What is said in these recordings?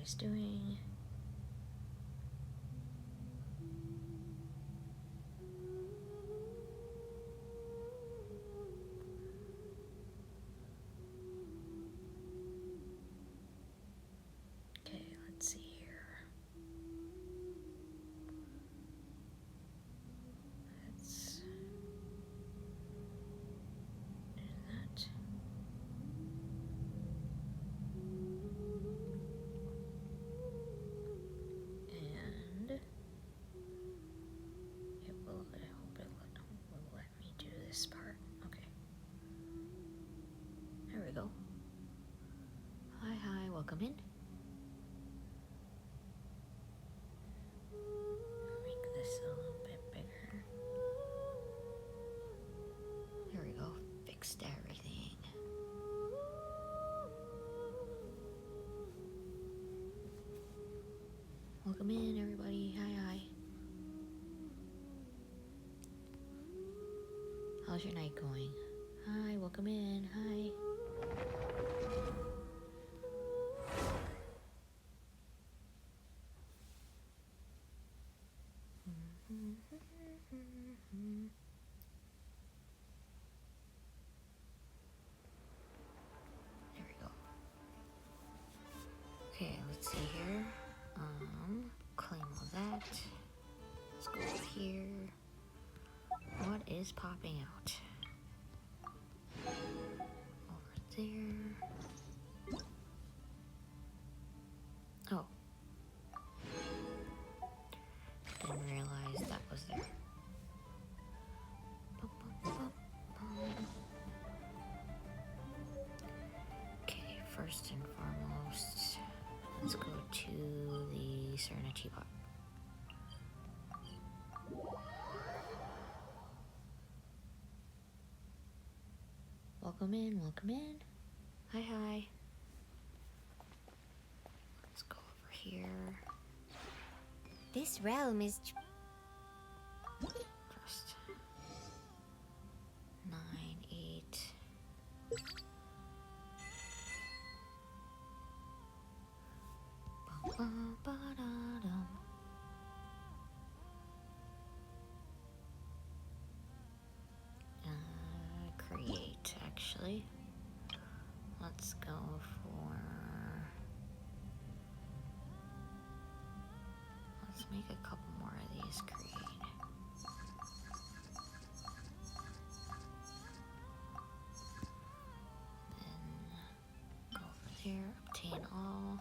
guys doing? Okay, let's see here. Let's do that. And it will, I hope it will let me do this part. Okay. There we go. Hi, welcome in. Make this a little bit bigger. There we go. Fixed everything. Welcome in, everybody. Hi. How's your night going? Hi, welcome in. Hi. There we go. Okay, let's see here. Claim all that. Let's go over here. What is popping out? Over there. Oh. Didn't realize that was there. Okay, first and foremost, let's go to the Serenity Pot. Welcome in, welcome in. Hi. Let's go over here. This realm is Just 9, 8. Ba-ba-da-dum. Create, actually. Let's go for... Let's make a couple more of these create. Then go over there, obtain all.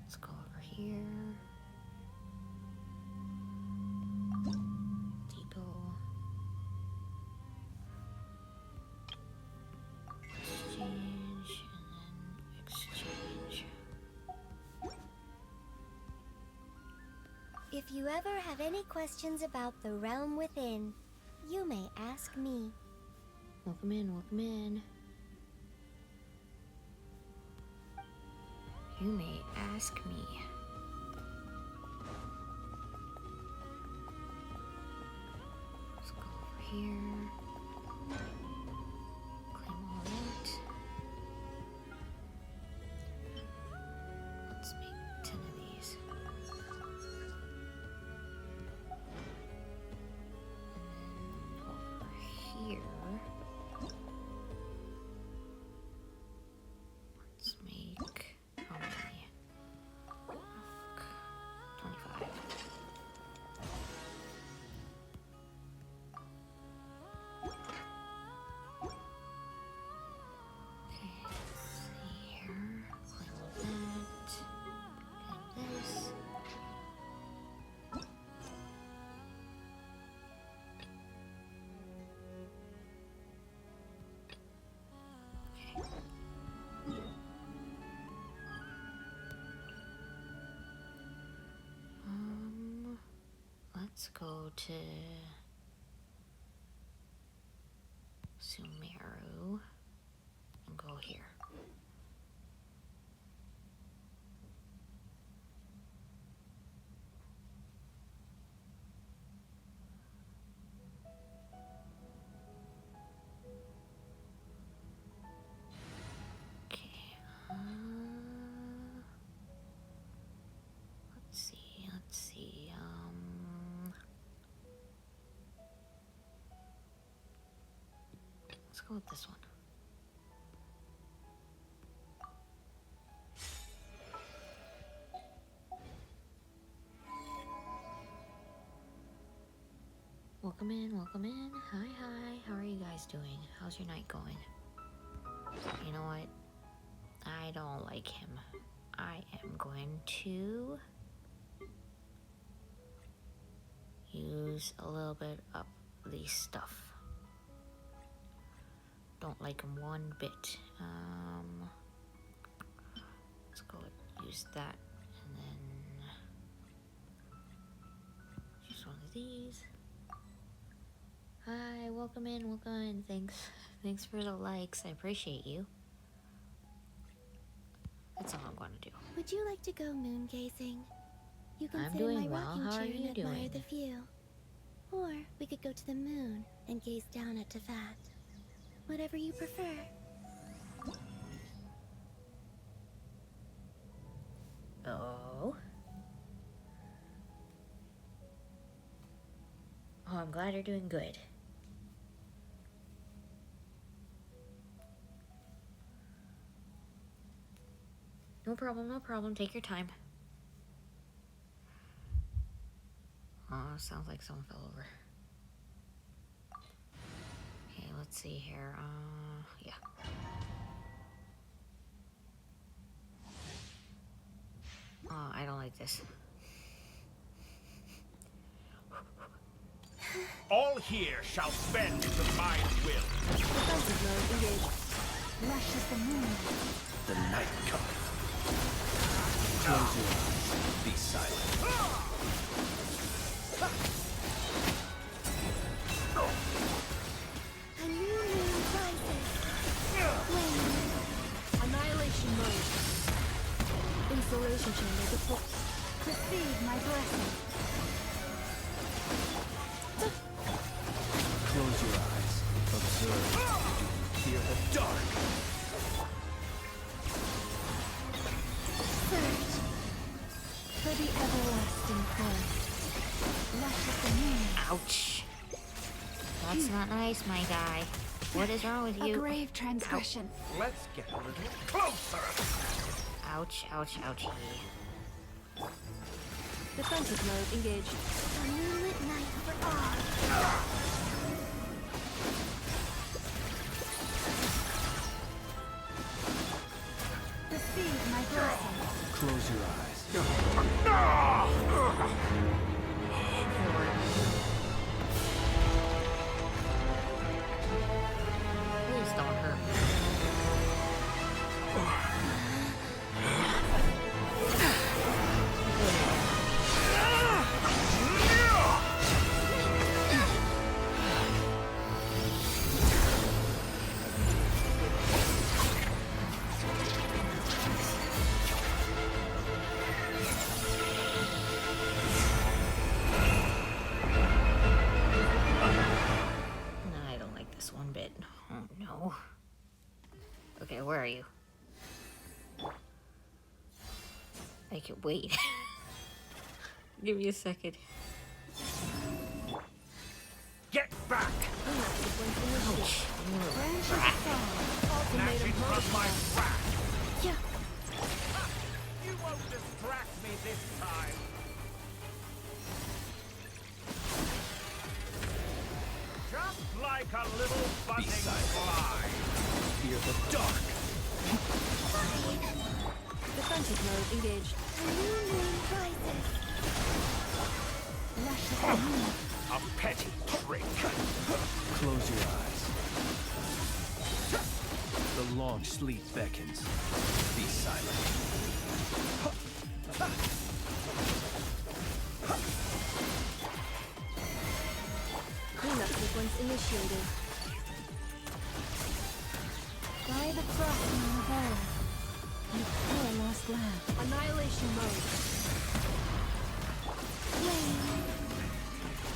Let's go over here. Depot. Exchange and then exchange. If you ever have any questions about the realm within, you may ask me. Welcome in, welcome in. You may ask me. Let's go over here. Claim all that. Let's make 10 of these. And then over here. Let's make how many? 25. Okay, let's see here. Claim all that. Claim this. Okay. Let's go to Sumeru and go here. go with this one. Welcome in, welcome in. Hi, hi. How are you guys doing? How's your night going? You know what? I don't like him. I am going to use a little bit of the stuff. Don't like him one bit. Let's go use that, and then just one of these. Hi, welcome in, welcome in. Thanks for the likes. I appreciate you. That's all I'm going to do. Would you like to go moon gazing? You can I'm sit in doing my well. rocking How are chair you and admire doing? the view. Or we could go to the moon and gaze down at Tefat. Whatever you prefer. Oh. Oh, I'm glad you're doing good. No problem, no problem. Take your time. Oh, sounds like someone fell over. Okay, let's see here. Yeah. Oh, I don't like this. All here shall bend to my will. Defensive mode engaged. Rush is the moon. The night cometh. Close your eyes. Be silent. A new moon rises. Flame. Annihilation mode. Insulation chamber deployed. Receive my blessing. Close your eyes. Observe. Fear the dark. Search for the everlasting forest. Rush of the moon. Ouch. That's not nice, my guy. What is wrong with A you? grave transgression. Let's get a little closer. Ouch, ouch, ouch. Defensive mode engaged. A moonlit night for all. Receive my blessing. Close your eyes. Please don't hurt me. I don't like this one bit. Oh no. Okay, where are you? I can wait. Give me a second. Get back! Ouch. You little Branch brat. of song. Ultimatum Snatching from my mode. wrath. Yeah. You won't distract me this time. Just like a little buzzing fly. Fear the dark. Defensive mode engaged. A new moon rises. Rush of the moon. A petty trick. Close your eyes. The long sleep beckons. Be silent. Cleanup sequence initiated. By the crossing of earth. You poor lost lamb. Annihilation mode. Flame.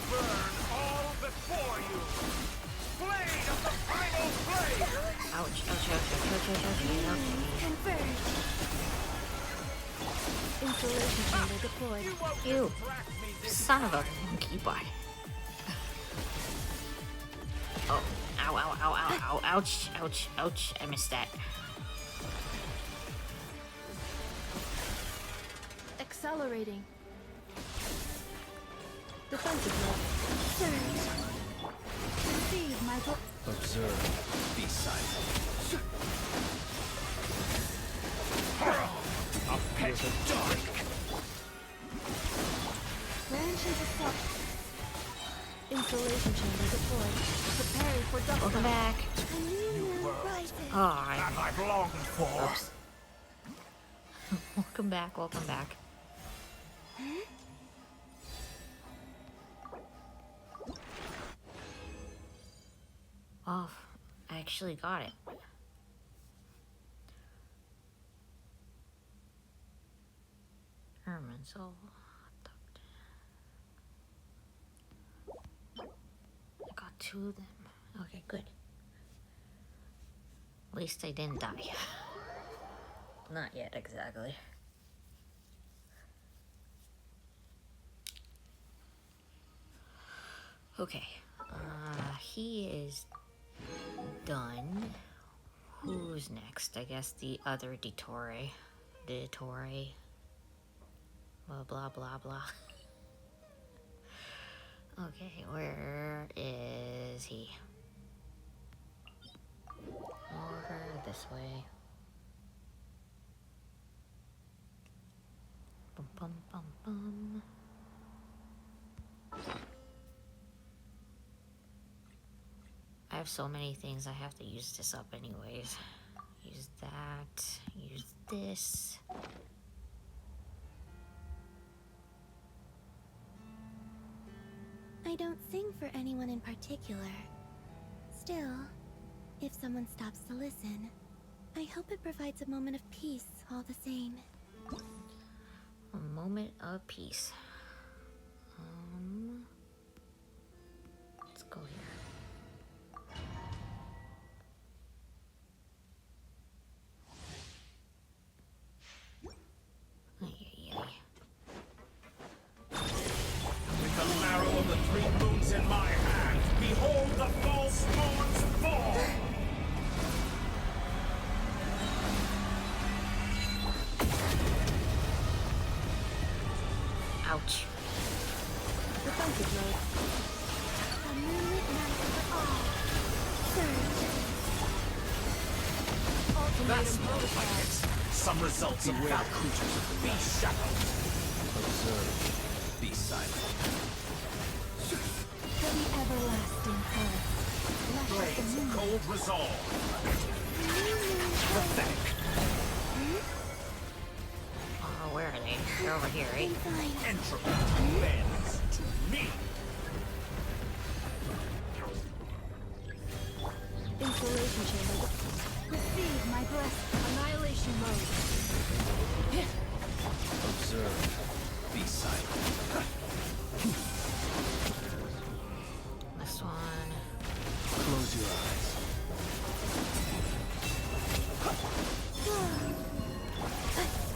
Burn all before you. Blade of the final blade. Ouch, ouch, ouch, ouch, ouch, ouch, ouch, ouch. Converge. Insulation chamber deployed. You won't Ew. distract me this Son of a monkey butt. Oh, ow, ow, ow, ow, ow, ouch, ouch, ouch. I missed that. Accelerating. Defensive mode. Surge. Receive my Observe. Be silent. A pet dog. branch into salt. Insulation chamber deployed. Preparing for dust. Welcome back. A new moon rises. Oh, I... That I've longed for. Oops. Welcome back, welcome back. Oh, I actually got it. Herman, so... I got 2 of them. Okay, good. At least I didn't die. Not yet, exactly. Okay. He is done. Who's next? I guess the other Ditore. Ditore. Blah, blah, blah, blah. Okay, where is he? Over this way. Bum, bum, bum, bum. I have so many things I have to use this up anyways. Use that, use this. I don't sing for anyone in particular. Still, if someone stops to listen, I hope it provides a moment of peace all the same. A moment of peace. Let's go here. With the marrow of the 3 moons in my hand, behold the false moon's fall! Ouch. Defensive mode. A moonlit night for all. Surge. That's more like it. Some results of Beware battle. creatures of the Be night. shackled. Observe. Be silent. For the everlasting curse. Flesh of the Blades of moon. cold resolve. Pathetic. Oh, where are they? They're over here, right? Fine. Entropy bends to me. Insulation chamber. Receive my blessing. Annihilation mode. Observe. Be silent. This one. Close your eyes.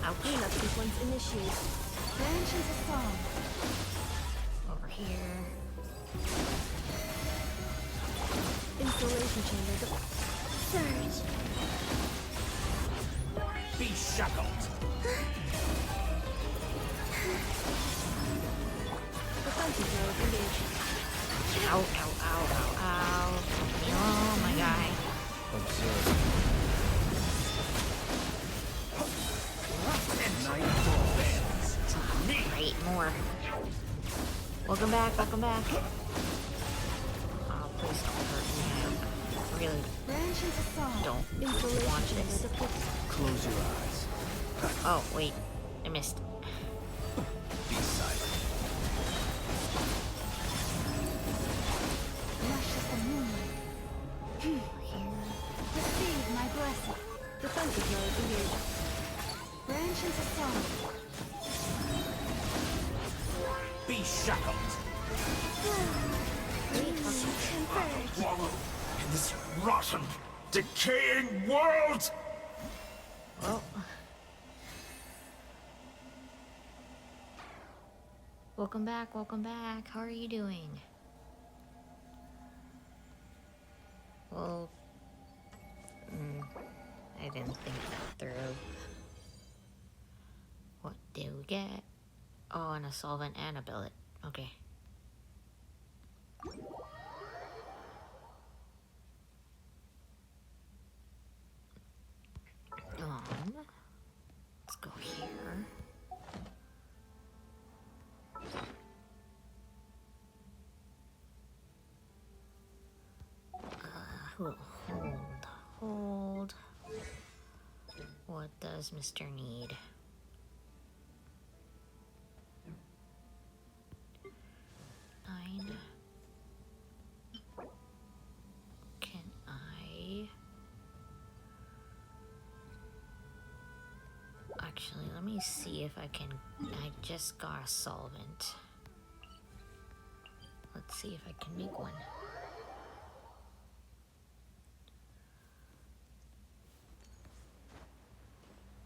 Ouch. Cleanup sequence initiated. Branch into song. Over here. Insulation chamber. Surge. Be shackled. Defensive mode engaged. Ow, ow, ow, ow, ow. Oh, my guy. Observe. Nightfall bends to me. Right, more. Welcome back, welcome back. Oh, please don't hurt me. I really Branch into song. don't Insulation want chamber this. deployed. Close your eyes. Oh, wait. I missed. Be silent. Flesh of the moon. Here. Receive my blessing. Defensive mode engaged. Branch into song. Be shackled. Converge. Wallow in this rotten, decaying world. Well. Welcome back, welcome back. How are you doing? Well, I didn't think that through. What do we get? Oh, and a solvent and a billet. Okay. Let's go here. Hold. What does Mr. need? Nine. Can I? Actually, let me see if I can. I just got a solvent. Let's see if I can make one.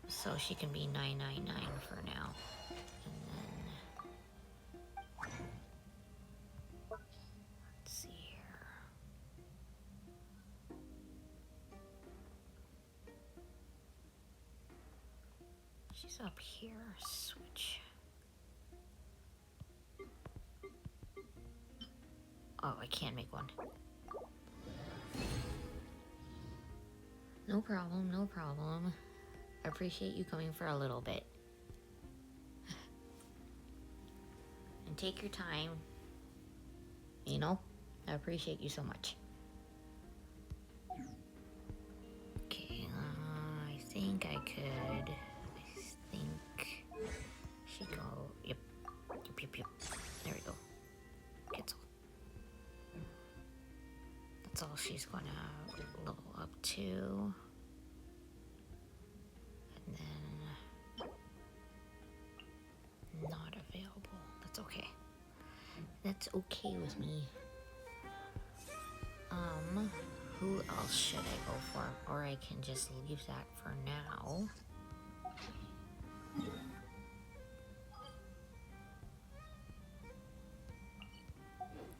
So she can be 999 for now. And then let's see here. She's up here. Switch. Oh, I can't make one. No problem, no problem. I appreciate you coming for a little bit. And take your time. You know, I appreciate you so much. Okay, I think I could. I think she go. Yep. Yep. There we go. Cancel. That's all she's gonna level up to. And then not available. That's okay. That's okay with me. Who else should I go for? Or I can just leave that for now.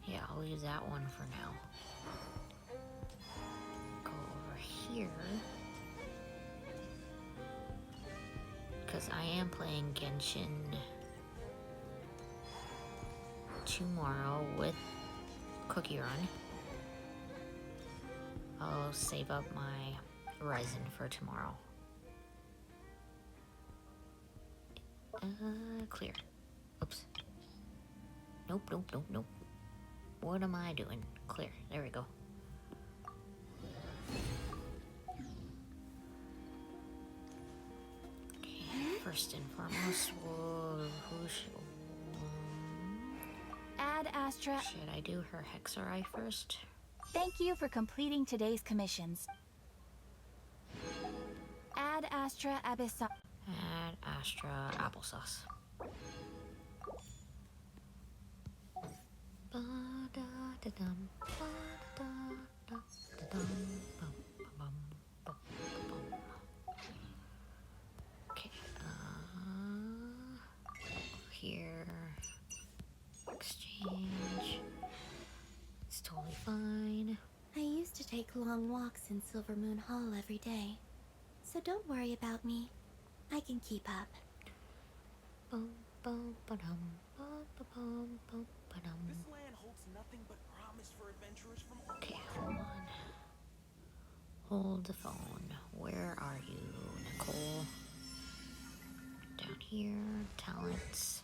Yeah, I'll leave that one for now. Go over here. Because I am playing Genshin tomorrow with Cookie Run. I'll save up my Horizon for tomorrow. Clear. Oops. Nope. What am I doing? Clear. There we go. Okay, first and foremost, Ad Astra. should I do her Hexarai first? Thank you for completing today's commissions. Ad Astra Abyssa. Add Astra applesauce. Ba-da-da-dum, ba-da-da-da-dum, bum-ba-bum, bum-ba-bum. Okay, here, exchange, it's totally fine. I used to take long walks in Silver Moon Hall every day. So don't worry about me. I can keep up. Bum, bum, ba-dum, ba-ba-bum, bum, ba-dum. This land holds nothing but promise for adventurers from all. Okay, hold on. Hold the phone. Where are you, Nicole? Down here, talents.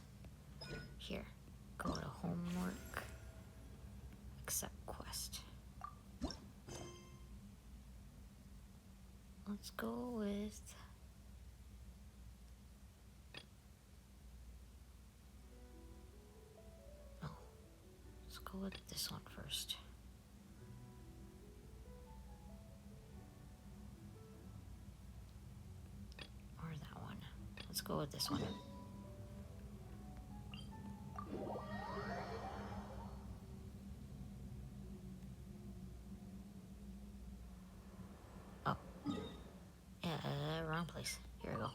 Here, go to homework. Accept quest. Let's go with... Oh, let's go with this one first. Or that one. Let's go with this one. Oh. Yeah, wrong place. Here we go.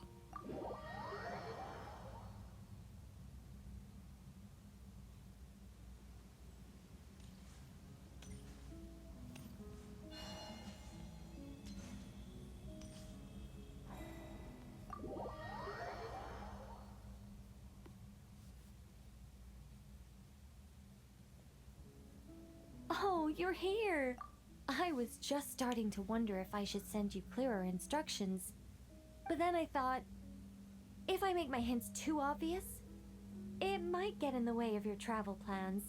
you're here! I was just starting to wonder if I should send you clearer instructions. But then I thought, if I make my hints too obvious, it might get in the way of your travel plans.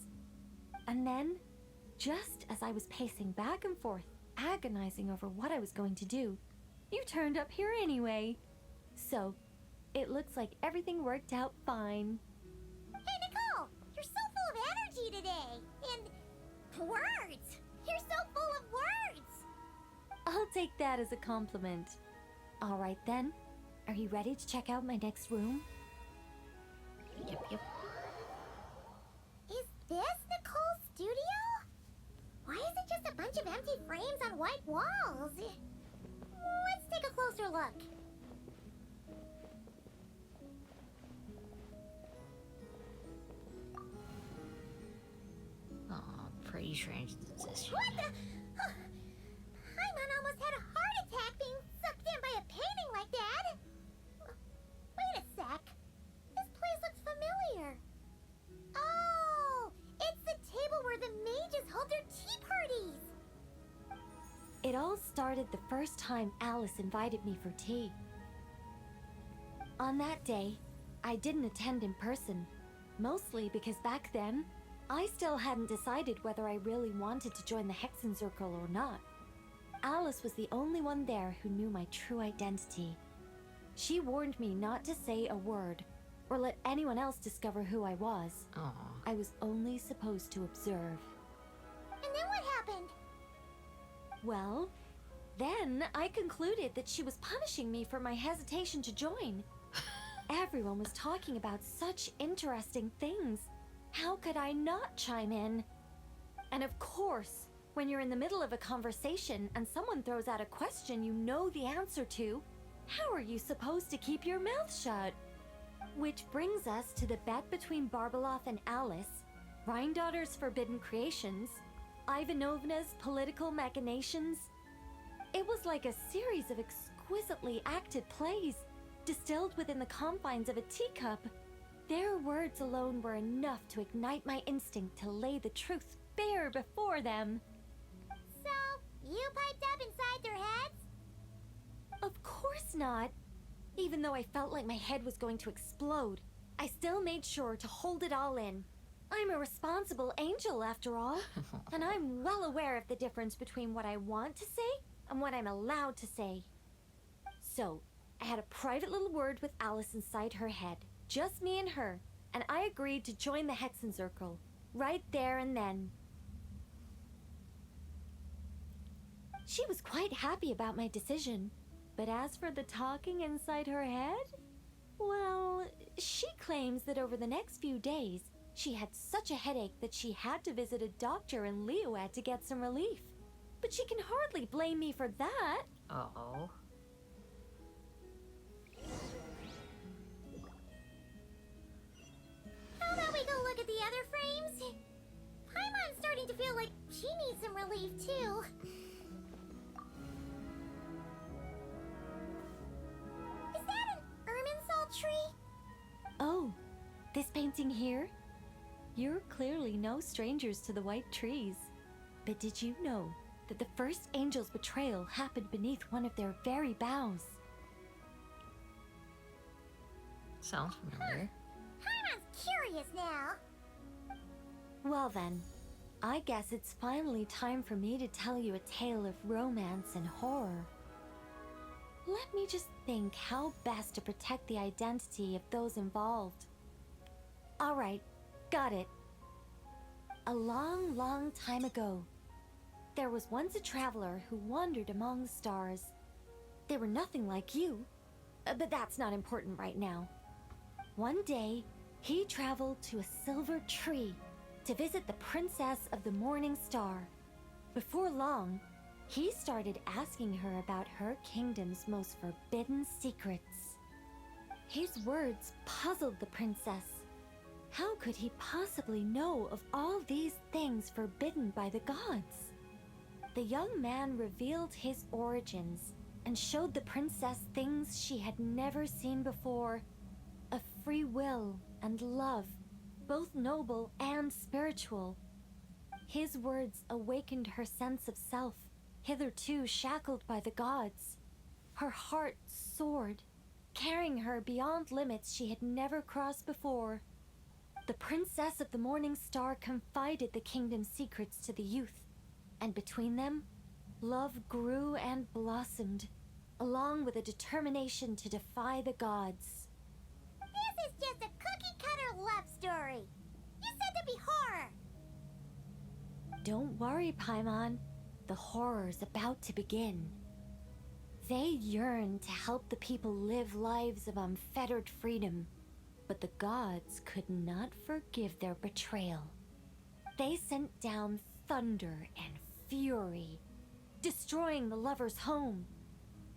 And then, just as I was pacing back and forth, agonizing over what I was going to do, you turned up here anyway. So, it looks like everything worked out fine. Hey, Nicole! You're so full of energy today! And words! You're so full of words! I'll take that as a compliment. All right then, are you ready to check out my next room? Yep. Is this Nicole's studio? Why is it just a bunch of empty frames on white walls? Let's take a closer look. Aw, pretty strange decision. What the? Paimon almost had a heart attack being sucked in by a painting like that. Wait a sec. This place looks familiar. Oh, it's the table where the mages hold their tea parties. It all started the first time Alice invited me for tea. On that day, I didn't attend in person, mostly because back then, I still hadn't decided whether I really wanted to join the Hexen Circle or not. Alice was the only one there who knew my true identity. She warned me not to say a word, or let anyone else discover who I was. Aw. I was only supposed to observe. And then what happened? Well, then I concluded that she was punishing me for my hesitation to join. Everyone was talking about such interesting things. How could I not chime in? And of course, when you're in the middle of a conversation and someone throws out a question you know the answer to, how are you supposed to keep your mouth shut? Which brings us to the bet between Barbeloth and Alice, Rhindaughter's forbidden creations, Ivanovna's political machinations. It was like a series of exquisitely acted plays, distilled within the confines of a teacup. Their words alone were enough to ignite my instinct to lay the truth bare before them. So, you piped up inside their heads? Of course not. Even though I felt like my head was going to explode, I still made sure to hold it all in. I'm a responsible angel, after all, and I'm well aware of the difference between what I want to say and what I'm allowed to say. So, I had a private little word with Alice inside her head, just me and her, and I agreed to join the Hexen Circle, right there and then. She was quite happy about my decision, but as for the talking inside her head, well, she claims that over the next few days, she had such a headache that she had to visit a doctor in Liyue to get some relief. But she can hardly blame me for that. Uh-oh. How about we go look at the other frames? Paimon's starting to feel like she needs some relief too. Is that an Irminsul tree? Oh, this painting here? You're clearly no strangers to the white trees. But did you know that the first angel's betrayal happened beneath one of their very boughs? Sounds familiar. Paimon's curious now. Well then, I guess it's finally time for me to tell you a tale of romance and horror. Let me just think how best to protect the identity of those involved. Alright, got it. A long, long time ago, there was once a traveler who wandered among the stars. They were nothing like you, but that's not important right now. One day, he traveled to a silver tree to visit the princess of the morning star. Before long, he started asking her about her kingdom's most forbidden secrets. His words puzzled the princess. How could he possibly know of all these things forbidden by the gods? The young man revealed his origins and showed the princess things she had never seen before. A free will and love, both noble and spiritual. His words awakened her sense of self, hitherto shackled by the gods. Her heart soared, carrying her beyond limits she had never crossed before. The Princess of the Morning Star confided the kingdom's secrets to the youth, and between them, love grew and blossomed, along with a determination to defy the gods. This is just a cookie-cutter love story. You said to be horror. Don't worry, Paimon. The horror's about to begin. They yearn to help the people live lives of unfettered freedom, but the gods could not forgive their betrayal. They sent down thunder and fury, destroying the lovers' home.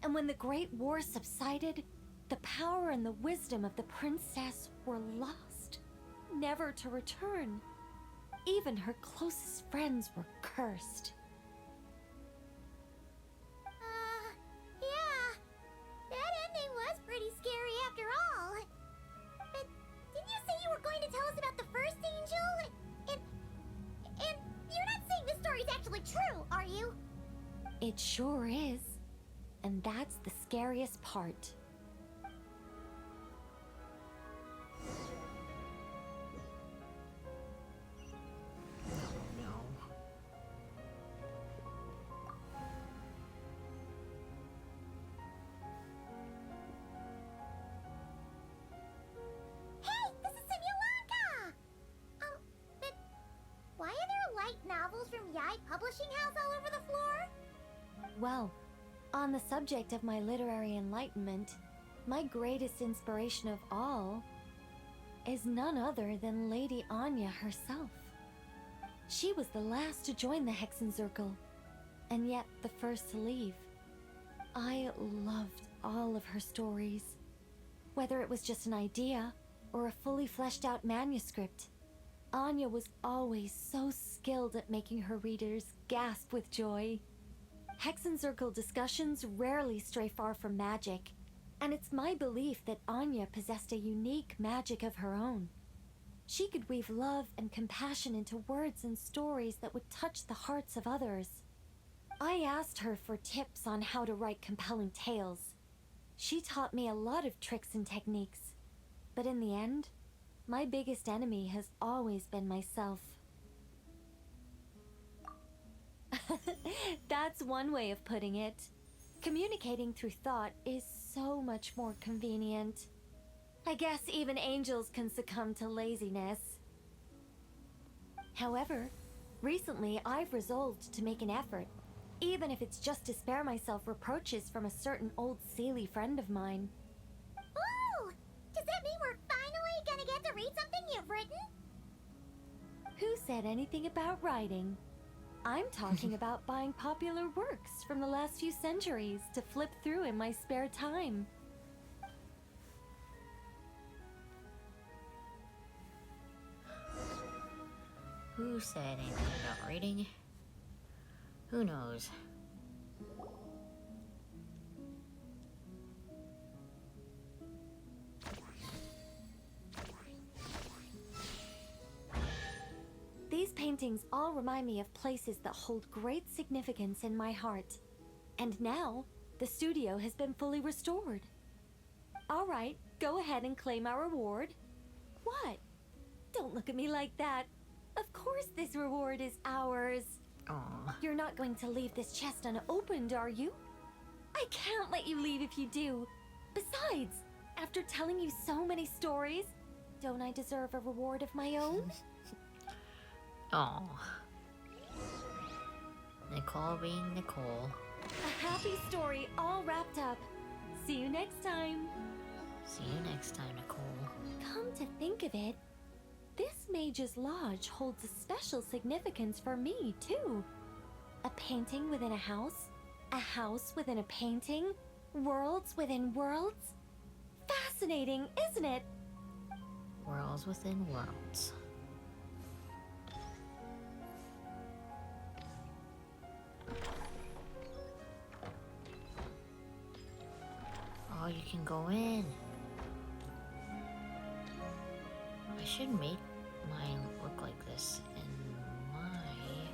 And when the Great War subsided, the power and the wisdom of the princess were lost, never to return. Even her closest friends were cursed. Yeah. That ending was pretty scary after all. But didn't you say you were going to tell us about the first angel? And you're not saying this story's actually true, are you? It sure is. And that's the scariest part. No. Hey, this is Simulanka! But why are there light novels from Yai Publishing House all over the floor? Well, on the subject of my literary enlightenment, my greatest inspiration of all is none other than Lady Anya herself. She was the last to join the Hexenzirkel, and yet the first to leave. I loved all of her stories. Whether it was just an idea or a fully fleshed out manuscript, Anya was always so skilled at making her readers gasp with joy. Hexenzirkel discussions rarely stray far from magic, and it's my belief that Anya possessed a unique magic of her own. She could weave love and compassion into words and stories that would touch the hearts of others. I asked her for tips on how to write compelling tales. She taught me a lot of tricks and techniques, but in the end, my biggest enemy has always been myself. That's one way of putting it. Communicating through thought is so much more convenient. I guess even angels can succumb to laziness. However, recently I've resolved to make an effort, even if it's just to spare myself reproaches from a certain old Seelie friend of mine. Ooh! Does that mean we're finally gonna get to read something you've written? Who said anything about writing? I'm talking about buying popular works from the last few centuries to flip through in my spare time. Who said anything about reading? Who knows? These paintings all remind me of places that hold great significance in my heart. And now, the studio has been fully restored. All right, go ahead and claim our reward. What? Don't look at me like that. Of course this reward is ours. Aw. You're not going to leave this chest unopened, are you? I can't let you leave if you do. Besides, after telling you so many stories, don't I deserve a reward of my own? Aw. Nicole being Nicole. A happy story all wrapped up. See you next time. See you next time, Nicole. Come to think of it, this Mage's Lodge holds a special significance for me, too. A painting within a house within a painting, worlds within worlds. Fascinating, isn't it? Worlds within worlds. Oh, you can go in. I should make mine look like this in my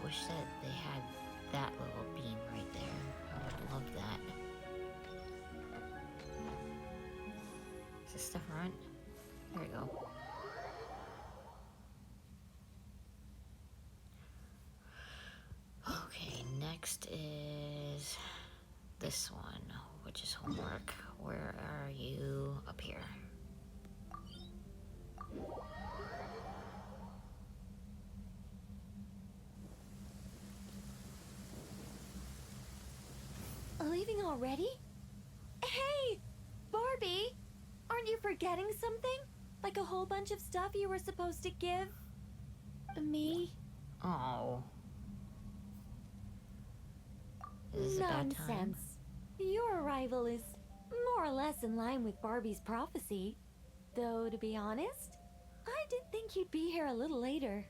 wish that they had that little beam right there. I would love that. Is this the front? There we go. Okay, next is this one, which is homework. Where are you? Up here. Leaving already? Hey! Barbie! Aren't you forgetting something? Like a whole bunch of stuff you were supposed to give me? Oh. Is this a bad time? Nonsense. Your arrival is more or less in line with Barbie's prophecy. Though, to be honest, I did think you'd be here a little later.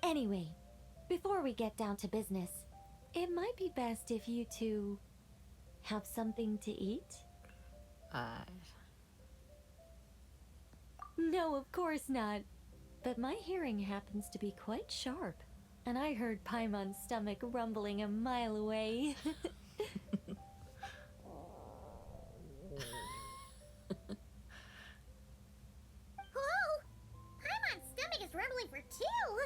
Anyway, before we get down to business, it might be best if you two have something to eat? No, of course not. But my hearing happens to be quite sharp, and I heard Paimon's stomach rumbling a mile away. Whoa! Paimon's stomach is rumbling for two!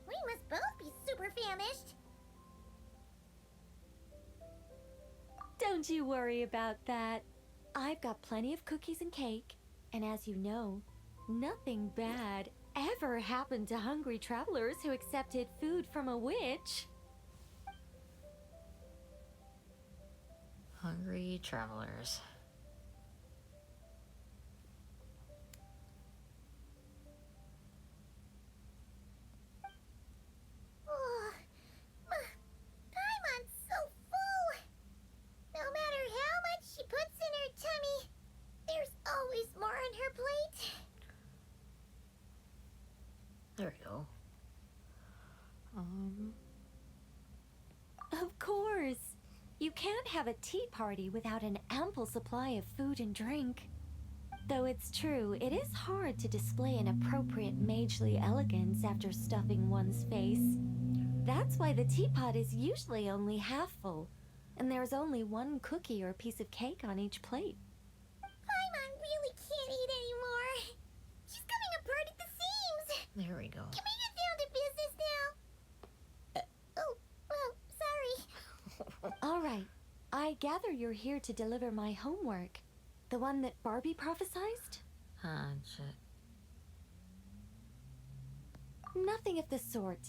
We must both be super famished. Don't you worry about that. I've got plenty of cookies and cake, and as you know, nothing bad ever happened to hungry travelers who accepted food from a witch. Hungry travelers. Oh, Paimon's so full. No matter how much she puts in her tummy, there's always more on her plate. There we go. Of course. You can't have a tea party without an ample supply of food and drink. Though it's true, it is hard to display an appropriate magely elegance after stuffing one's face. That's why the teapot is usually only half full, and there's only one cookie or piece of cake on each plate. Paimon really can't eat anymore. She's coming apart at the seams. There we go. Can we get down to business now? Sorry. All right. I gather you're here to deliver my homework. The one that Barbie prophesized? Shit. Nothing of the sort.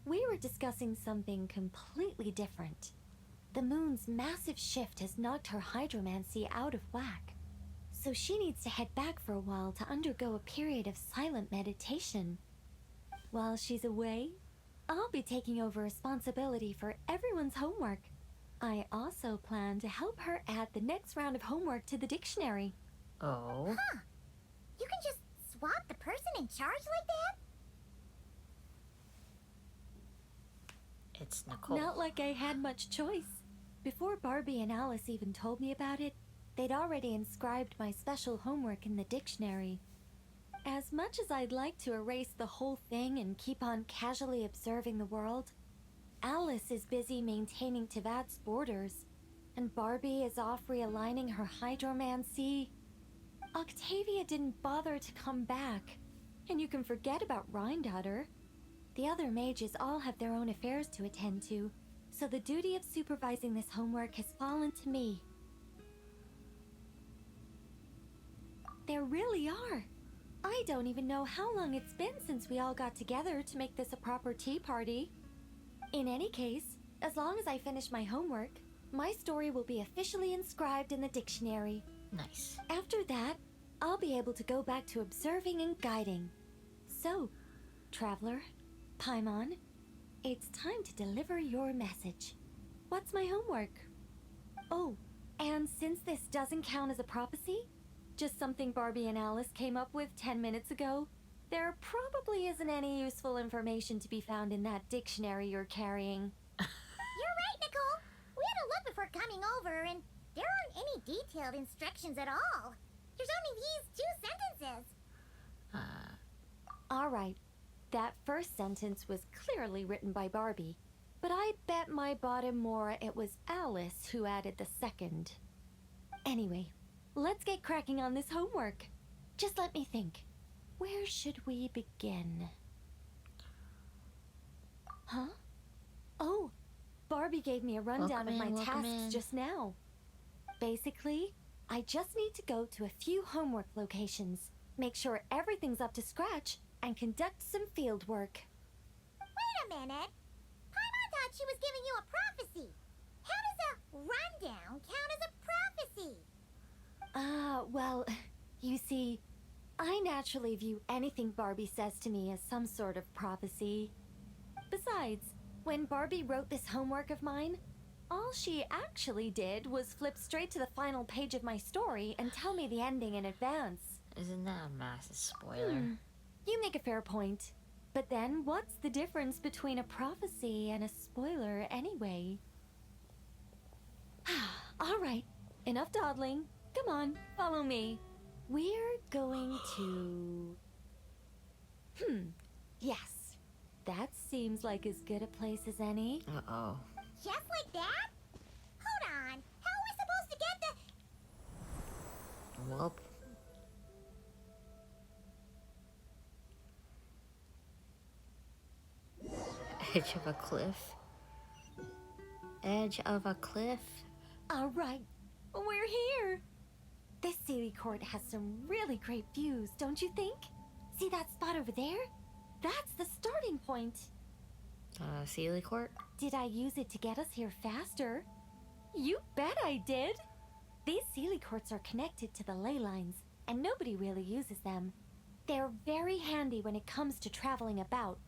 We were discussing something completely different. The moon's massive shift has knocked her hydromancy out of whack. So she needs to head back for a while to undergo a period of silent meditation. While she's away, I'll be taking over responsibility for everyone's homework. I also plan to help her add the next round of homework to the dictionary. Oh. Huh. You can just swap the person in charge like that? It's Nicole. Not like I had much choice. Before Barbie and Alice even told me about it, they'd already inscribed my special homework in the dictionary. As much as I'd like to erase the whole thing and keep on casually observing the world, Alice is busy maintaining Tivat's borders, and Barbie is off realigning her hydromancy. Octavia didn't bother to come back, and you can forget about Rhindaughter. The other mages all have their own affairs to attend to, so the duty of supervising this homework has fallen to me. There really are. I don't even know how long it's been since we all got together to make this a proper tea party. In any case, as long as I finish my homework, my story will be officially inscribed in the dictionary. Nice. After that, I'll be able to go back to observing and guiding. So, traveler, Paimon, it's time to deliver your message. What's my homework? Oh, and since this doesn't count as a prophecy, just something Barbie and Alice came up with 10 minutes ago, there probably isn't any useful information to be found in that dictionary you're carrying. You're right, Nicole. We had a look before coming over, and there aren't any detailed instructions at all. There's only these 2 sentences. All right. That first sentence was clearly written by Barbie, but I bet my bottom more it was Alice who added the second. Anyway, let's get cracking on this homework. Just let me think. Where should we begin? Huh? Oh, Barbie gave me a rundown of my tasks just now. Basically, I just need to go to a few homework locations, make sure everything's up to scratch, and conduct some field work. Wait a minute. Paimon thought she was giving you a prophecy. How does a rundown count as a prophecy? Well, you see, I naturally view anything Barbie says to me as some sort of prophecy. Besides, when Barbie wrote this homework of mine, all she actually did was flip straight to the final page of my story and tell me the ending in advance. Isn't that a massive spoiler? You make a fair point. But then, what's the difference between a prophecy and a spoiler anyway? All right, enough dawdling. Come on, follow me. We're going to... Yes. That seems like as good a place as any. Uh-oh. Just like that? Hold on. How are we supposed to get the... Well. Edge of a cliff. Edge of a cliff. All right, we're here. This Sealy Court has some really great views, don't you think? See that spot over there? That's the starting point. Sealy Court? Did I use it to get us here faster? You bet I did. These Sealy Courts are connected to the ley lines, and nobody really uses them. They're very handy when it comes to traveling about.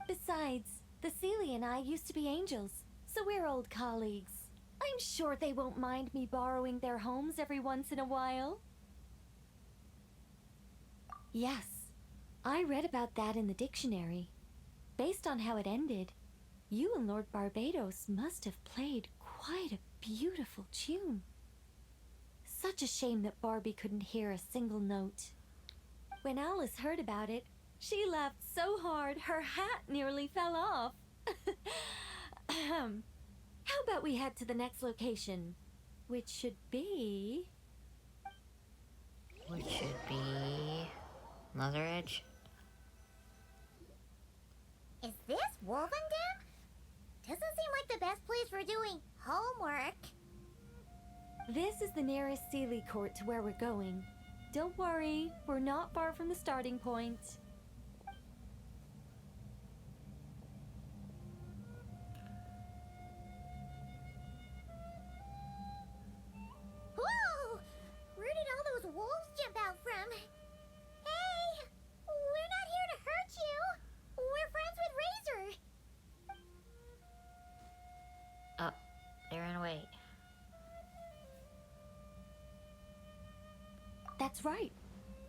Besides, the Sealy and I used to be angels, so we're old colleagues. I'm sure they won't mind me borrowing their homes every once in a while. Yes, I read about that in the dictionary. Based on how it ended, you and Lord Barbados must have played quite a beautiful tune. Such a shame that Barbie couldn't hear a single note. When Alice heard about it, she laughed so hard her hat nearly fell off. How about we head to the next location, which should be... Which should be... Mother Edge? Is this Wolvendam? Doesn't seem like the best place for doing homework. This is the nearest Sealy Court to where we're going. Don't worry, we're not far from the starting point. Whoa! Where did all those wolves jump out from? Hey! We're not here to hurt you! We're friends with Razor! Oh, they ran away. That's right.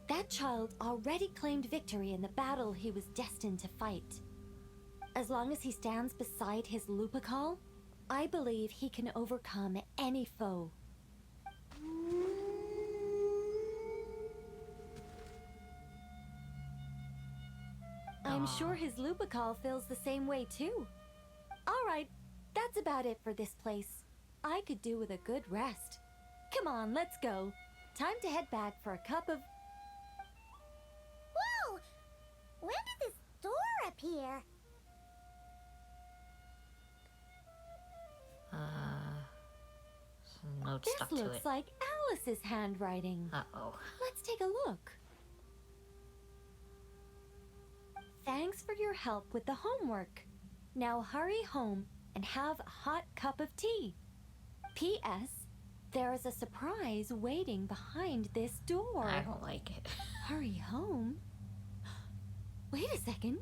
That child already claimed victory in the battle he was destined to fight. As long as he stands beside his Lupical, I believe he can overcome any foe. I'm sure his Lupical feels the same way too. All right, that's about it for this place. I could do with a good rest. Come on, let's go. Time to head back for a cup of... Whoa! When did this door appear? Some notes This stuck to looks it. like Alice's handwriting. Uh-oh. Let's take a look. Thanks for your help with the homework. Now hurry home and have a hot cup of tea. P.S. There is a surprise waiting behind this door. I don't like it. Hurry home? Wait a second.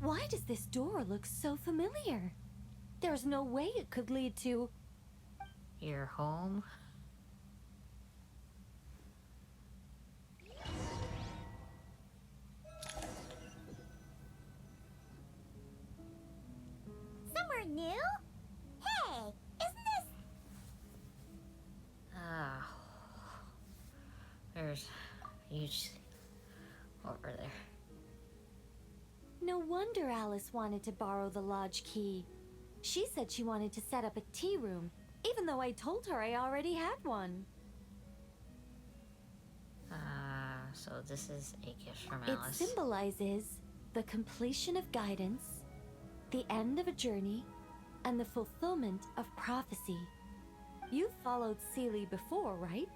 Why does this door look so familiar? There's no way it could lead to... Your home? Somewhere new? Hey, isn't this... Ah. There's a huge over there. No wonder Alice wanted to borrow the lodge key. She said she wanted to set up a tea room, even though I told her I already had one. So this is a gift from It Alice. symbolizes the completion of guidance, the end of a journey, and the fulfillment of prophecy. You've followed Seelie before, right?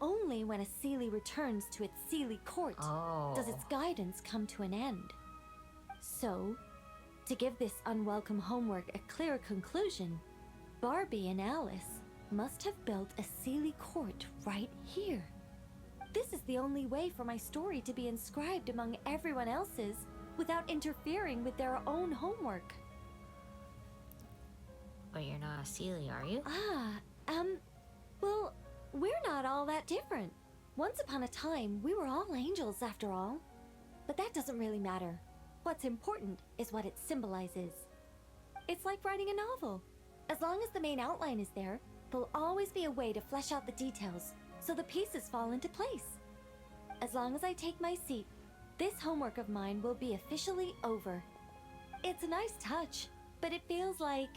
Only when a Seelie returns to its Seelie court does its guidance come to an end. So, to give this unwelcome homework a clear conclusion, Barbie and Alice must have built a Seelie court right here. This is the only way for my story to be inscribed among everyone else's without interfering with their own homework. But you're not a Seelie, are you? Well, we're not all that different. Once upon a time, we were all angels after all. But that doesn't really matter. What's important is what it symbolizes. It's like writing a novel. As long as the main outline is there, there'll always be a way to flesh out the details so the pieces fall into place. As long as I take my seat, this homework of mine will be officially over. It's a nice touch, but it feels like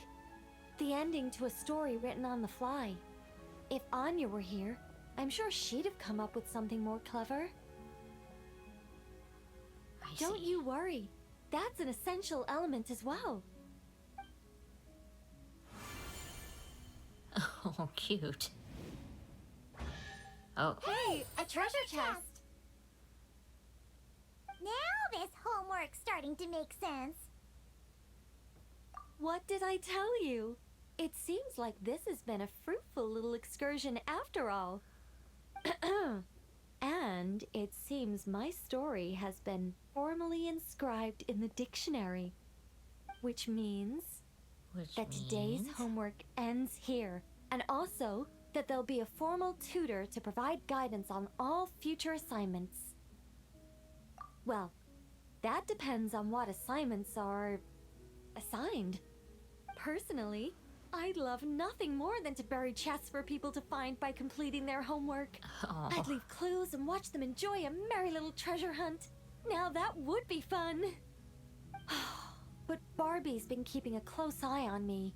the ending to a story written on the fly. If Anya were here, I'm sure she'd have come up with something more clever. Don't you worry. That's an essential element as well. Oh, cute. Oh. Hey, a treasure chest! Now this homework's starting to make sense. What did I tell you? It seems like this has been a fruitful little excursion after all. And it seems my story has been formally inscribed in the dictionary. Which means today's homework ends here. And also that there'll be a formal tutor to provide guidance on all future assignments. Well, that depends on what assignments are assigned. Personally, I'd love nothing more than to bury chests for people to find by completing their homework. Oh. I'd leave clues and watch them enjoy a merry little treasure hunt. Now that would be fun. But Barbie's been keeping a close eye on me,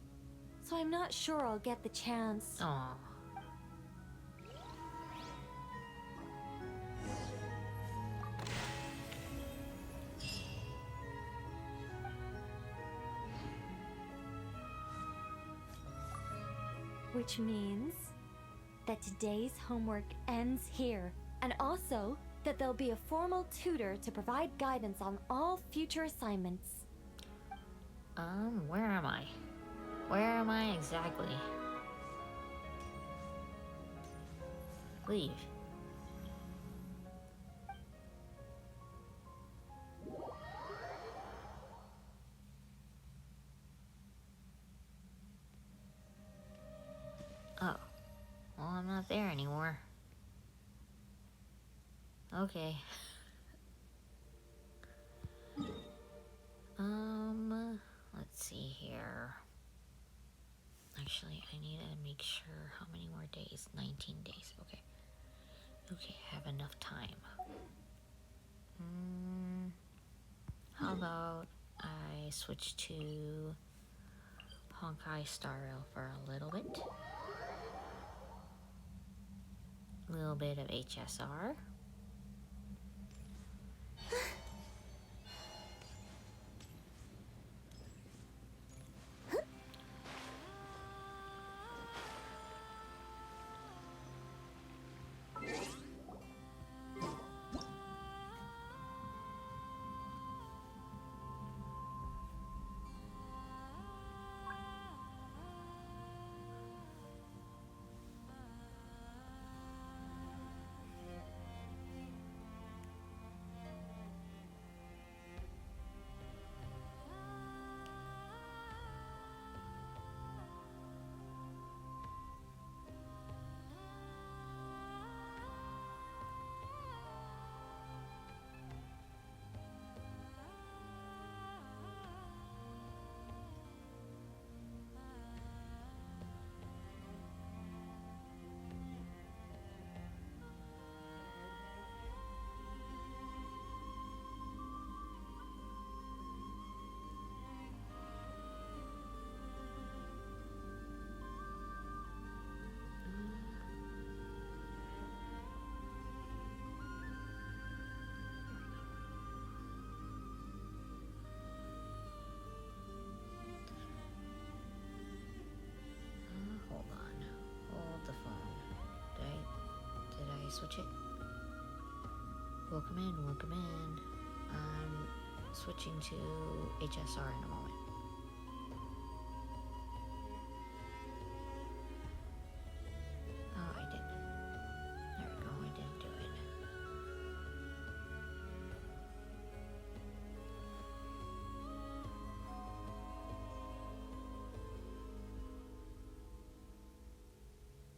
so I'm not sure I'll get the chance. Oh. Which means that today's homework ends here, and also that there'll be a formal tutor to provide guidance on all future assignments. Where am I? Where am I exactly? Leave. Oh. Well, I'm not there anymore. Okay. Let's see here. Actually, I need to make sure how many more days. 19 days. Okay. Okay, I have enough time. How about I switch to Honkai Star Rail for a little bit. A little bit of HSR. switch it? Welcome in, welcome in. I'm switching to HSR in a moment.